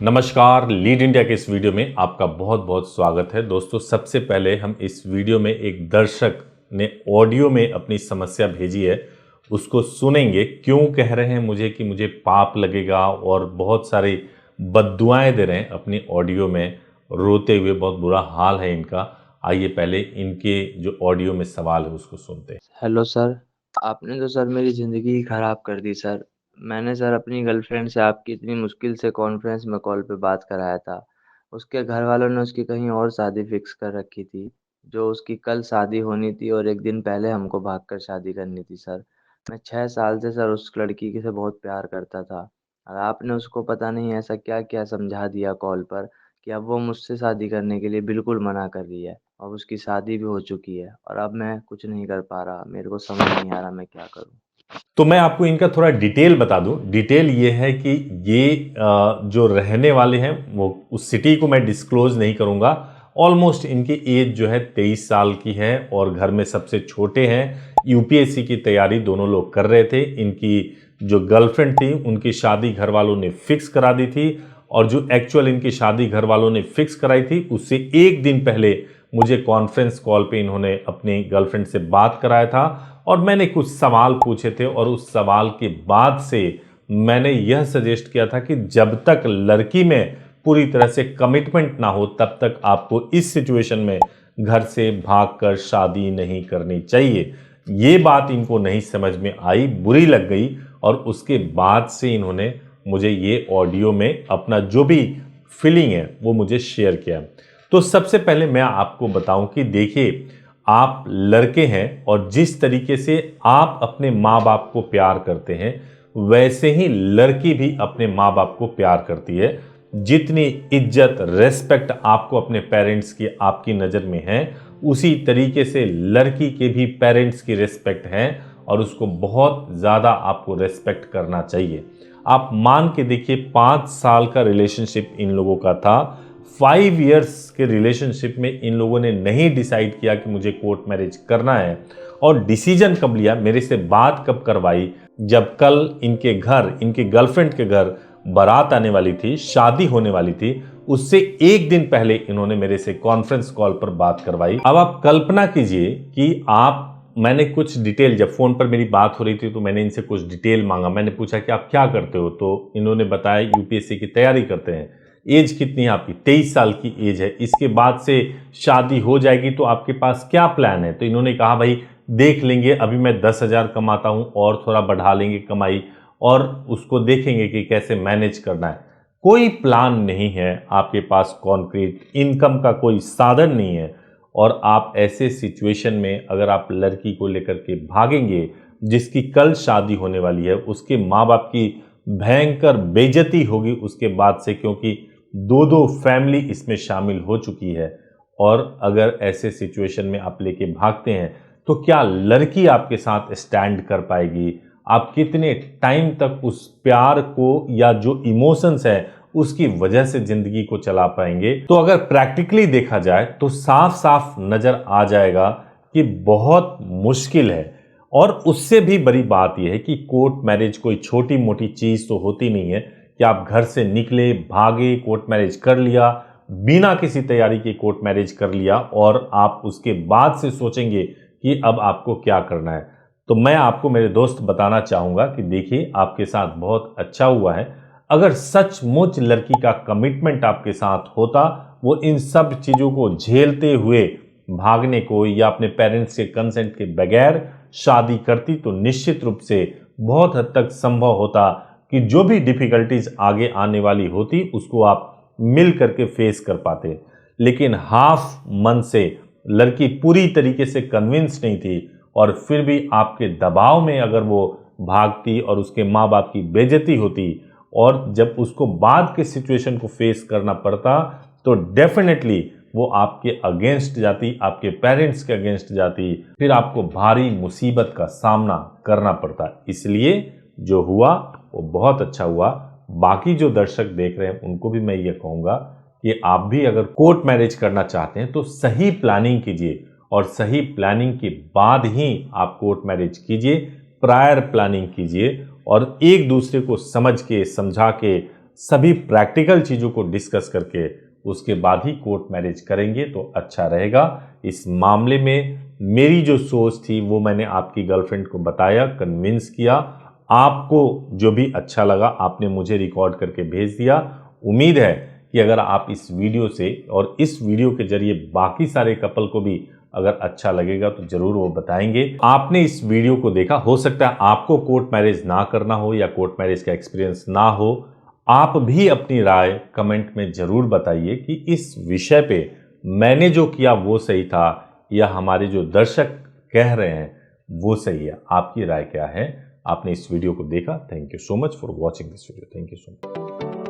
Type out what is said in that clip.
नमस्कार, lead India के इस वीडियो में आपका बहुत बहुत स्वागत है। दोस्तों, सबसे पहले हम इस वीडियो में एक दर्शक ने ऑडियो में अपनी समस्या भेजी है, उसको सुनेंगे। क्यों कह रहे हैं मुझे कि मुझे पाप लगेगा और बहुत सारी बद्दुआएं दे रहे हैं अपनी ऑडियो में, रोते हुए, बहुत बुरा हाल है इनका। आइए पहले इनके जो ऑडियो में सवाल है उसको सुनते हैं। हेलो सर, आपने तो सर मेरी ज़िंदगी ही ख़राब कर दी सर। मैंने सर अपनी गर्लफ्रेंड से आपकी इतनी मुश्किल से कॉन्फ्रेंस में कॉल पे बात कराया था। उसके घर वालों ने उसकी कहीं और शादी फ़िक्स कर रखी थी। जो उसकी कल शादी होनी थी और 1 दिन पहले हमको भागकर शादी करनी थी सर। मैं 6 साल से सर उस लड़की से बहुत प्यार करता था और आपने उसको पता नहीं ऐसा क्या-क्या समझा दिया कॉल पर कि अब वो मुझसे शादी करने के लिए बिल्कुल मना कर रही है। अब उसकी शादी भी हो चुकी है और अब मैं कुछ नहीं कर पा रहा। मेरे को समझ नहीं आ रहा मैं क्या करूँ? तो मैं आपको इनका थोड़ा डिटेल बता दूं। डिटेल ये है कि ये जो रहने वाले हैं वो उस सिटी को मैं डिस्क्लोज नहीं करूंगा। ऑलमोस्ट इनकी एज जो है 23 साल की है और घर में सबसे छोटे हैं। यूपीएससी की तैयारी दोनों लोग कर रहे थे। इनकी जो गर्लफ्रेंड थी उनकी शादी घर वालों ने फिक्स करा दी थी और जो एक्चुअल इनकी शादी घर वालों ने फिक्स कराई थी उससे एक दिन पहले मुझे कॉन्फ्रेंस कॉल पे इन्होंने अपनी गर्लफ्रेंड से बात कराया था और मैंने कुछ सवाल पूछे थे और उस सवाल के बाद से मैंने यह सजेस्ट किया था कि जब तक लड़की में पूरी तरह से कमिटमेंट ना हो तब तक आपको इस सिचुएशन में घर से भागकर शादी नहीं करनी चाहिए। ये बात इनको नहीं समझ में आई, बुरी लग गई और उसके बाद से इन्होंने मुझे ये ऑडियो में अपना जो भी फीलिंग है वो मुझे शेयर किया। तो सबसे पहले मैं आपको बताऊं कि देखिए, आप लड़के हैं और जिस तरीके से आप अपने माँ बाप को प्यार करते हैं वैसे ही लड़की भी अपने माँ बाप को प्यार करती है। जितनी इज्जत रेस्पेक्ट आपको अपने पेरेंट्स की आपकी नज़र में है उसी तरीके से लड़की के भी पेरेंट्स की रिस्पेक्ट है और उसको बहुत ज़्यादा आपको रेस्पेक्ट करना चाहिए। आप मान के देखिए, 5 साल का रिलेशनशिप इन लोगों का था। 5 इयर्स के रिलेशनशिप में इन लोगों ने नहीं डिसाइड किया कि मुझे कोर्ट मैरिज करना है। और डिसीजन कब लिया, मेरे से बात कब करवाई, जब कल इनके घर, इनके गर्लफ्रेंड के घर बारात आने वाली थी, शादी होने वाली थी, उससे एक दिन पहले इन्होंने मेरे से कॉन्फ्रेंस कॉल पर बात करवाई। अब आप कल्पना कीजिए कि मैंने कुछ डिटेल, जब फोन पर मेरी बात हो रही थी तो मैंने इनसे कुछ डिटेल मांगा। मैंने पूछा कि आप क्या करते हो, तो इन्होंने बताया यूपीएससी की तैयारी करते हैं। एज कितनी है आपकी? 23 साल की एज है। इसके बाद से शादी हो जाएगी तो आपके पास क्या प्लान है? तो इन्होंने कहा भाई देख लेंगे, अभी मैं 10,000 कमाता हूं और थोड़ा बढ़ा लेंगे कमाई और उसको देखेंगे कि कैसे मैनेज करना है। कोई प्लान नहीं है आपके पास, कॉन्क्रीट इनकम का कोई साधन नहीं है और आप ऐसे सिचुएशन में अगर आप लड़की को लेकर के भागेंगे जिसकी कल शादी होने वाली है, उसके माँ बाप की भयंकर बेइज्जती होगी उसके बाद से, क्योंकि दो दो फैमिली इसमें शामिल हो चुकी है। और अगर ऐसे सिचुएशन में आप लेके भागते हैं तो क्या लड़की आपके साथ स्टैंड कर पाएगी? आप कितने टाइम तक उस प्यार को या जो इमोशंस है उसकी वजह से जिंदगी को चला पाएंगे? तो अगर प्रैक्टिकली देखा जाए तो साफ साफ नजर आ जाएगा कि बहुत मुश्किल है। और उससे भी बड़ी बात यह है कि कोर्ट मैरिज कोई छोटी मोटी चीज तो होती नहीं है कि आप घर से निकले, भागे, कोर्ट मैरिज कर लिया, बिना किसी तैयारी के कोर्ट मैरिज कर लिया और आप उसके बाद से सोचेंगे कि अब आपको क्या करना है। तो मैं आपको मेरे दोस्त बताना चाहूंगा कि देखिए, आपके साथ बहुत अच्छा हुआ है। अगर सचमुच लड़की का कमिटमेंट आपके साथ होता, वो इन सब चीजों को झेलते हुए भागने को या अपने पेरेंट्स के कंसेंट के बगैर शादी करती तो निश्चित रूप से बहुत हद तक संभव होता कि जो भी डिफिकल्टीज आगे आने वाली होती उसको आप मिल करके फेस कर पाते। लेकिन हाफ मन से लड़की पूरी तरीके से कन्विंस नहीं थी और फिर भी आपके दबाव में अगर वो भागती और उसके माँ बाप की बेइज्जती होती और जब उसको बाद के सिचुएशन को फेस करना पड़ता तो डेफिनेटली वो आपके अगेंस्ट जाती, आपके पेरेंट्स के अगेंस्ट जाती, फिर आपको भारी मुसीबत का सामना करना पड़ता। इसलिए जो हुआ वो बहुत अच्छा हुआ। बाकी जो दर्शक देख रहे हैं उनको भी मैं ये कहूँगा कि आप भी अगर कोर्ट मैरिज करना चाहते हैं तो सही प्लानिंग कीजिए और सही प्लानिंग के बाद ही आप कोर्ट मैरिज कीजिए। प्रायर प्लानिंग कीजिए और एक दूसरे को समझ के, समझा के, सभी प्रैक्टिकल चीज़ों को डिस्कस करके उसके बाद ही कोर्ट मैरिज करेंगे तो अच्छा रहेगा। इस मामले में मेरी जो सोच थी वो मैंने आपकी गर्लफ्रेंड को बताया, कन्विंस किया। आपको जो भी अच्छा लगा आपने मुझे रिकॉर्ड करके भेज दिया। उम्मीद है कि अगर आप इस वीडियो से और इस वीडियो के जरिए बाकी सारे कपल को भी अगर अच्छा लगेगा तो जरूर वो बताएंगे। आपने इस वीडियो को देखा, हो सकता है आपको कोर्ट मैरिज ना करना हो या कोर्ट मैरिज का एक्सपीरियंस ना हो। आप भी अपनी राय कमेंट में जरूर बताइए कि इस विषय पे मैंने जो किया वो सही था या हमारे जो दर्शक कह रहे हैं वो सही है। आपकी राय क्या है? आपने इस वीडियो को देखा। Thank you so much for watching this video. Thank you so much.